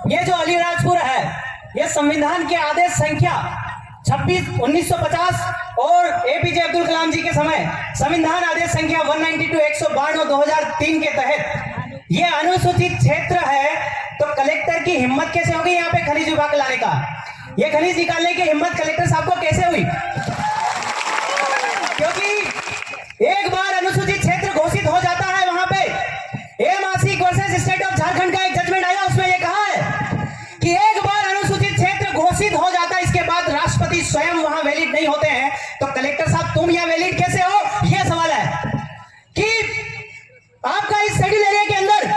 ये जो अलीराजपुर है, ये संविधान के आदेश संख्या 26 1950 और एपीजे अब्दुल कलाम जी के समय संविधान आदेश संख्या 192 192 2003 के तहत ये अनुसूचित क्षेत्र है। तो कलेक्टर की हिम्मत कैसे होगी यहाँ पे खनिज विभाग लाने का? ये खनिज निकालने की हिम्मत कलेक्टर साहब को कैसे हुई? क्योंकि एक बार अनुसूचित क्षेत्र घोषित हो जाता है, वहां पे MRC versus state of Jharkhand का एक जजमेंट आया, उसमें यह कहा है कि एक बार अनुसूचित क्षेत्र घोषित हो जाता है, इसके बाद राष्ट्रपति स्वयं वहां वैलिड नहीं होते हैं। तो कलेक्टर साहब तुम यहां वैलिड कैसे हो? यह सवाल है कि आपका इस शेड्यूल एरिया के अंदर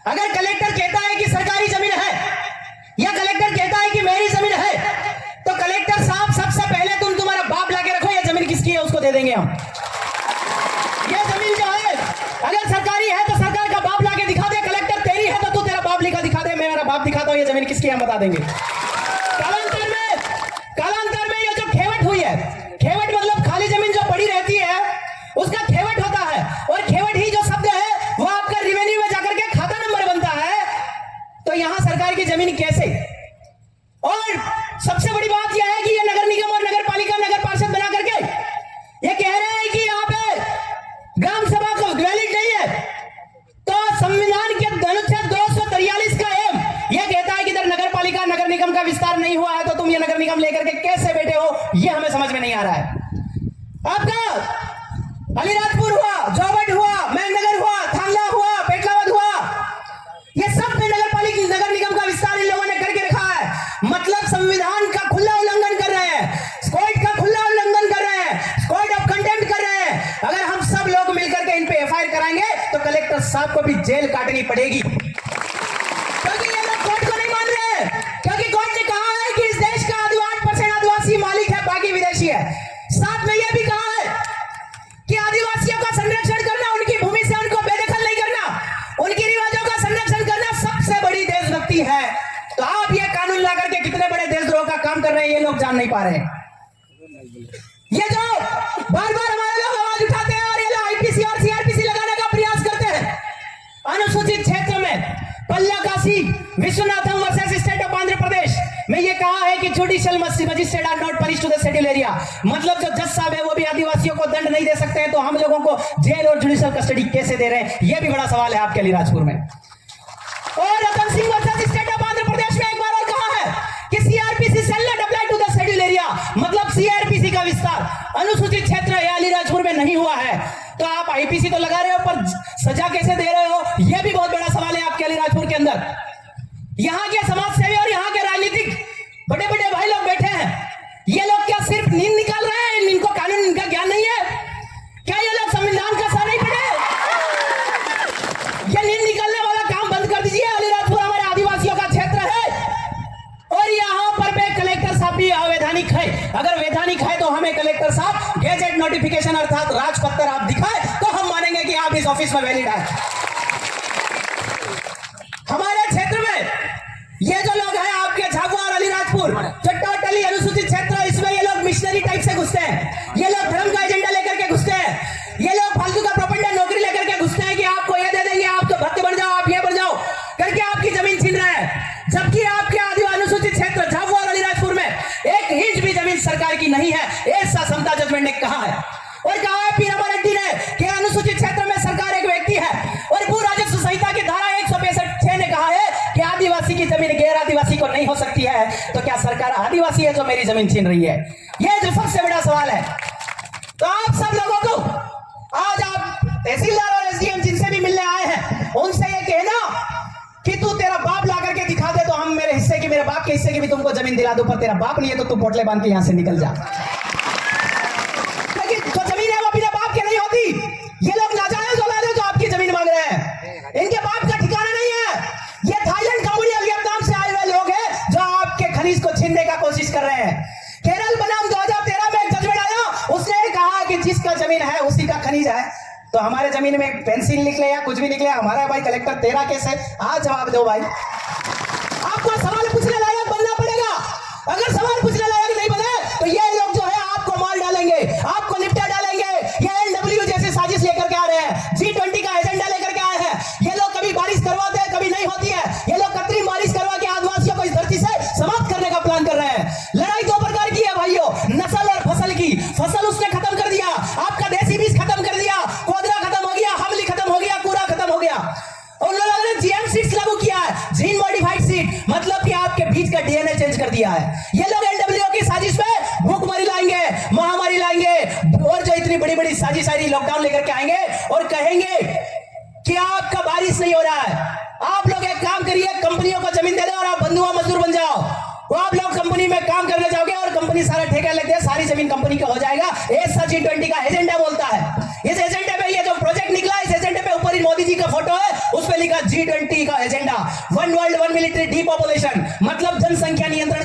अगर कलेक्टर कहता है कि सरकारी जमीन है या कलेक्टर कहता है कि मेरी जमीन है, तो कलेक्टर साहब सबसे पहले तुम्हारा बाप लाके रखो, यह जमीन किसकी है उसको दे देंगे हम। यह जमीन जो है अगर सरकारी है तो सरकार का बाप लाके दिखा दे, कलेक्टर तेरी है तो तू तेरा बाप लिखा दिखा दे, मैं मेरा बाप दिखाता हूं, यह जमीन किसकी है हम बता देंगे। कालांतर में ये जो खेवट हुई है, खेवट मतलब खाली जमीन जो पड़ी रहती है उसका खेवट होता है, और खेवट ही जो शब्द है वो आपका रेवेन्यू में जाकर के खाता नंबर बनता है। तो यहां सरकार की जमीन कैसे? और सबसे बड़ी बात यह है कि ये नगर निगम और नगर पालिका नगर पार्षद बना करके ये कह रहे हैं कि यहां पे ग्राम सभा को वैलिड नहीं है। तो संविधान के अनुच्छेद 243 का एम यह कहता है कि इधर नगर पालिका नगर निगम का विस्तार नहीं हुआ है, तो तुम ये नगर निगम लेकर के कैसे बैठे हो, यह हमें समझ में नहीं आ रहा है। आपका अलीराजपुर हुआ, जोबट हुआ, मेहनगर हुआ, थांगला हुआ, पेटलावद हुआ, ये सब में नगर पालिका नगर निगम का विस्तार इन लोगों ने करके रखा है। मतलब संविधान का खुला उल्लंघन कर रहे हैं, कोर्ट का खुला उल्लंघन कर रहे हैं, कोर्ट ऑफ कंटेम्प्ट कर रहे हैं। अगर हम सब लोग मिलकर के इन पे एफआईआर कराएंगे तो कलेक्टर साहब को भी जेल काटनी पड़ेगी, क्योंकि ये लोग कोर्ट को नहीं मान रहे हैं। क्योंकि कोर्ट ने कहा है कि इस देश का 8% आदिवासी मालिक है, बाकी विदेशी है। साथ में यह भी कहा है कि आदिवासियों का संरक्षण करना, उनकी भूमि से उनको बेदखल नहीं करना, उनके रिवाजों का संरक्षण करना सबसे बड़ी देशभक्ति है। तो आप ये कानून ला करके कितने बड़े देशद्रोह का काम कर रहे हैं ये लोग जान नहीं पा रहे हैं। ये जो बार बार हमारे लोग आवाज उठाते हैं और ये लोग आईपीसी और सीआरपीसी लगाने का प्रयास करते हैं, अनुसूचित क्षेत्र में Pallakashi Vishwanatham versus state of Andhra Pradesh में ये कहा है कि judicial magistrate are not punish to the schedule area. मतलब जो जज साहब है वो भी आदिवासियों को दंड नहीं दे सकते हैं, तो हम लोगों को जेल और जुडिशियल कस्टडी कैसे दे रहे हैं, ये भी बड़ा सवाल है आपके अलीराजपुर में। और Ratan Singh versus state of Andhra Pradesh में एक बार और कहा है कि CrPC shall not apply to the schedule area. मतलब सीआरपीसी का विस्तार अनुसूचित क्षेत्र है अलीराजपुर में नहीं हुआ है, तो आप आईपीसी तो लगा रहे हो पर सजा कैसे दे रहे हो, यह भी बहुत बड़ा सवाल है आपके अलीराजपुर के अंदर। यहाँ के समाज सेवी और यहाँ के राजनीतिक बड़े बड़े भाई लोग बैठे हैं, ये लोग क्या सिर्फ नींद निकाल रहे हैं? इनको कानून का ज्ञान नहीं है क्या? ये लोग संविधान का सार नहीं पढ़े? ये नींद निकालने वाला काम बंद कर दीजिए। अलीराजपुर हमारे आदिवासियों का क्षेत्र है और यहाँ पर पे कलेक्टर साहब भी अवैधानिक है। अगर वैधानिक है तो हमें कलेक्टर साहब गैजेट नोटिफिकेशन अर्थात राजपत्र आप दिखाए तो हम मानेंगे कि आप इस ऑफिस में वैलिड है। हमारे क्षेत्र में ये जो लोग हैं आपके झाबुआ और अलीराजपुर चट्टाटली अनुसूचित क्षेत्र, इसमें ये लोग मिशनरी टाइप से घुसते हैं, ये लोग धर्म का एजेंडा लेकर के घुसते हैं, ये लोग फालतू का प्रोपेगेंडा नौकरी लेकर के घुसते हैं कि आपको ये दे देंगे, आप तो भक्त बन जाओ, आप ये बन जाओ करके आपकी जमीन छीन रहे हैं। जबकि आपके आदिवासी अनुसूचित क्षेत्र झाबुआ और अलीराजपुर में 1 इंच भी जमीन सरकार की नहीं है, ऐसा समता जजमेंट ने कहा है। और कहा है पीरामा रेड्डी ने कि अनुसूचित क्षेत्र में सरकार एक व्यक्ति है, और भू राजस्व संहिता की धारा 165 ने कहा है कि आदिवासी की जमीन गैर आदिवासी को नहीं हो सकती है। तो क्या सरकार आदिवासी है जो मेरी जमीन छीन रही है? यह जो सबसे बड़ा सवाल है। तो आप सब लोगों को आज आप तहसीलदार और एसडीएम जिनसे भी मिलने आए हैं उनसे ये कहना कि तू तेरा बाप ला करके दिखा दे तो हम मेरे हिस्से की, मेरे बाप के हिस्से की भी तुमको जमीन दिला दूं, पर तेरा बाप नहीं है तो तू पोटले बांध के यहां से निकल जा। लेकिन जो जमीन है वो अपने बाप की नहीं होती। ये लोग नाजायज औलाद है जो आपकी जमीन मांग रहे हैं, इनके बाप का ठिकाना नहीं है। ये थाईलैंड, कंबोडिया, वियतनाम से आए हुए लोग हैं जो आपके खनिज को छीनने का कोशिश कर रहे हैं। केरल बनाम 2013 में एक जजमेंट आया, उसने कहा कि जिसका जमीन है उसी का खनिज है। तो हमारे जमीन में पेंसिल निकले या कुछ भी निकले, हमारा भाई कलेक्टर तेरा केस है, आज जवाब दो भाई। आपको सवाल पूछने लायक बनना पड़ेगा। अगर सवाल पूछने लायक नहीं बने तो ये लोग जो है आपको मार डालेंगे, आपको निपटा डालेंगे। ये एनडब्ल्यू जैसी साजिश लेकर के आ रहे हैं, G20 का एजेंडा लेकर के आए हैं। ये लोग कभी बारिश करवाते हैं, कभी नहीं होती है। ये लोग कृत्रिम बारिश करवा के मॉडिफाइड सीट्स लागू किया है, जीन मॉडिफाइड सीट, मतलब कि आपके बीच का डीएनए चेंज कर दिया है। ये लोग एनडब्ल्यूओ की साजिश में भूखमरी लाएंगे, महामारी लाएंगे और जो इतनी बड़ी बड़ी साजिश आई लॉकडाउन लेकर के आएंगे और कहेंगे कि आपका बारिश नहीं हो रहा है। आप लोग एक काम करिए, कंपनियों को जमीन दे दो और आप बंधुआ मजदूर बन जाओ। वो आप लोग कंपनी में काम करने जाओगे और कंपनी सारा ठेका लग गया, सारी जमीन कंपनी का हो जाएगा। ऐसा G20 का एजेंडा बोलता है। इस एजेंडे पे ये जो प्रोजेक्ट निकला, इस एजेंडे पे ऊपर ही मोदी जी का फोटो है, उस पे लिखा G20 का agenda, one world one military depopulation, मतलब जनसंख्या नियंत्रण